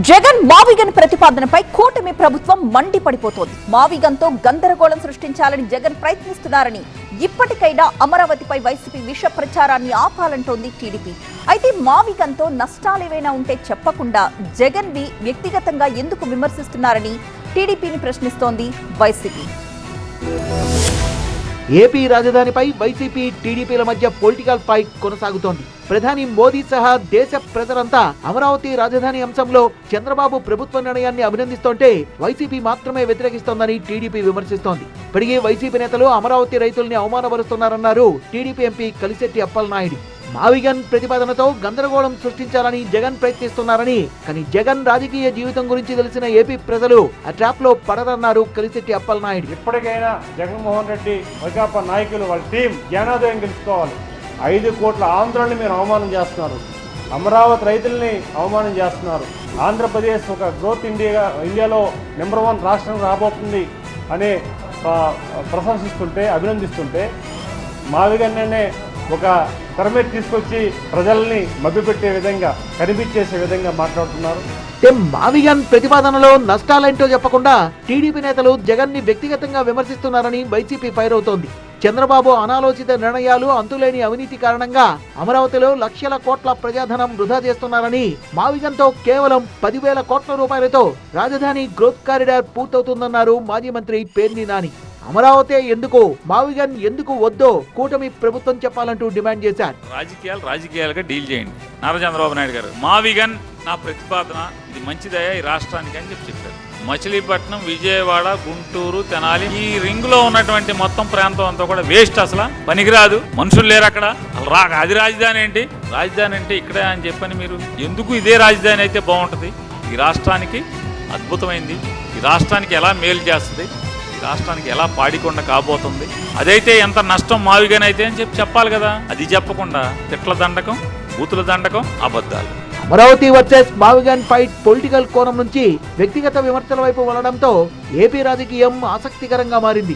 జగన్ మావిగన్ ప్రతిపాదనపై కూటమి ప్రభుత్వం మండిపడిపోతోంది. మావిగన్తో గందరగోళం సృష్టించాలని జగన్ ప్రయత్నిస్తున్నారని, ఇప్పటికైనా అమరావతిపై వైసీపీ విష ప్రచారాన్ని ఆపాలంటోంది టీడీపీ. అయితే మావిగన్తో నష్టాలేవైనా ఉంటే చెప్పకుండా జగన్ వ్యక్తిగతంగా ఎందుకు విమర్శిస్తున్నారని టీడీపీని ప్రశ్నిస్తోంది వైసీపీ. ఏపీ రాజధానిపై వైసీపీ టీడీపీల మధ్య పొలిటికల్ ఫైట్ కొనసాగుతోంది. ప్రధాని మోదీ సహా దేశ ప్రజలంతా అమరావతి రాజధాని అంశంలో చంద్రబాబు ప్రభుత్వ నిర్ణయాన్ని అభినందిస్తుంటే వైసీపీ మాత్రమే వ్యతిరేకిస్తోందని టీడీపీ విమర్శిస్తోంది. ఇప్పటికే వైసీపీ నేతలు అమరావతి రైతుల్ని అవమానపరుస్తున్నారన్నారు టీడీపీ ఎంపీ కలిశెట్టి అప్పలనాయుడు. మావిగన్ ప్రతిపాదనతో గందరగోళం సృష్టించాలని జగన్ ప్రయత్నిస్తున్నారని, కానీ జగన్ రాజకీయ జీవితం గురించి తెలిసిన ఏపీ ప్రజలు ఆ ట్రాప్ లో పడరన్నారు కలిశెట్టి అప్పలనాయుడు. ఇప్పటికైనా జగన్మోహన్ రెడ్డి వైకాపా నాయకులు వాళ్ళ టీం జ్ఞానోదయం గెలుచుకోవాలి. 5 కోట్ల ఆంధ్రుల్ని మీరు అవమానం చేస్తున్నారు, అమరావతి రైతుల్ని అవమానం చేస్తున్నారు. ఆంధ్రప్రదేశ్ ఒక గ్రోత్ ఇండియాలో నెంబర్ 1 రాష్ట్రం రాబోతుంది అనే ప్రశంసిస్తుంటే, అభినందిస్తుంటే మావిగన్నే ఒక తెరమీద తీసుకొచ్చి ప్రజల్ని మభ్యపెట్టే విధంగా, కనిపించేసే విధంగా మాట్లాడుతున్నారు. మావిగన్ ప్రతిపాదనలో నష్టాలేంటో చెప్పకుండా టీడీపీ నేతలు జగన్ ని వ్యక్తిగతంగా విమర్శిస్తున్నారని వైసీపీ ఫైర్ అవుతోంది. చంద్రబాబు అనాలోచిత నిర్ణయాలు, అంతులేని అవినీతి కారణంగా అమరావతిలో లక్షల కోట్ల ప్రజాధనం వృధా చేస్తున్నారని, మావిగన్ తో కేవలం 10,000 కోట్ల రూపాయలతో రాజధాని గ్రోత్ కారిడార్ పూర్తవుతుందన్నారు మాజీ మంత్రి పేర్ని నాని. అమరావతి ఎందుకు, మావిగన్ ఎందుకు వద్దో కూటమి ప్రభుత్వం చెప్పాలంటూ డిమాండ్ చేశారు. రాజకీయాలుగా డీల్ చేయండి నారా చంద్రబాబు నాయుడు గారు. మావిగన్ నా ప్రతిపాదన, ఇది మంచిదయ్యా ఈ రాష్ట్రానికి అని చెప్పారు. మచిలీపట్నం, విజయవాడ, గుంటూరు, తెనాలి, ఈ రింగ్ లో ఉన్నటువంటి మొత్తం ప్రాంతం అంతా కూడా వేస్ట్, అసలు పనికిరాదు, మనుషులు లేరు అక్కడ. అది రాజధాని ఏంటి? రాజధాని అంటే ఇక్కడే అని చెప్పని మీరు ఎందుకు ఇదే రాజధాని అయితే బాగుంటుంది, ఈ రాష్ట్రానికి అద్భుతమైంది, ఈ రాష్ట్రానికి ఎలా మేలు చేస్తుంది, ఈ రాష్ట్రానికి ఎలా పాడికొండ కాబోతుంది, అదైతే ఎంత నష్టం మావిగన్ అయితే అని చెప్పాలి కదా. అది చెప్పకుండా తిట్ల దండకం, బూతుల దండకం, అబద్ధాలు. అమరావతి వర్సెస్ మావిగన్ ఫైట్ పొలిటికల్ కోణం నుంచి వ్యక్తిగత విమర్శల వైపు వెళ్లడంతో ఏపీ రాజకీయం ఆసక్తికరంగా మారింది.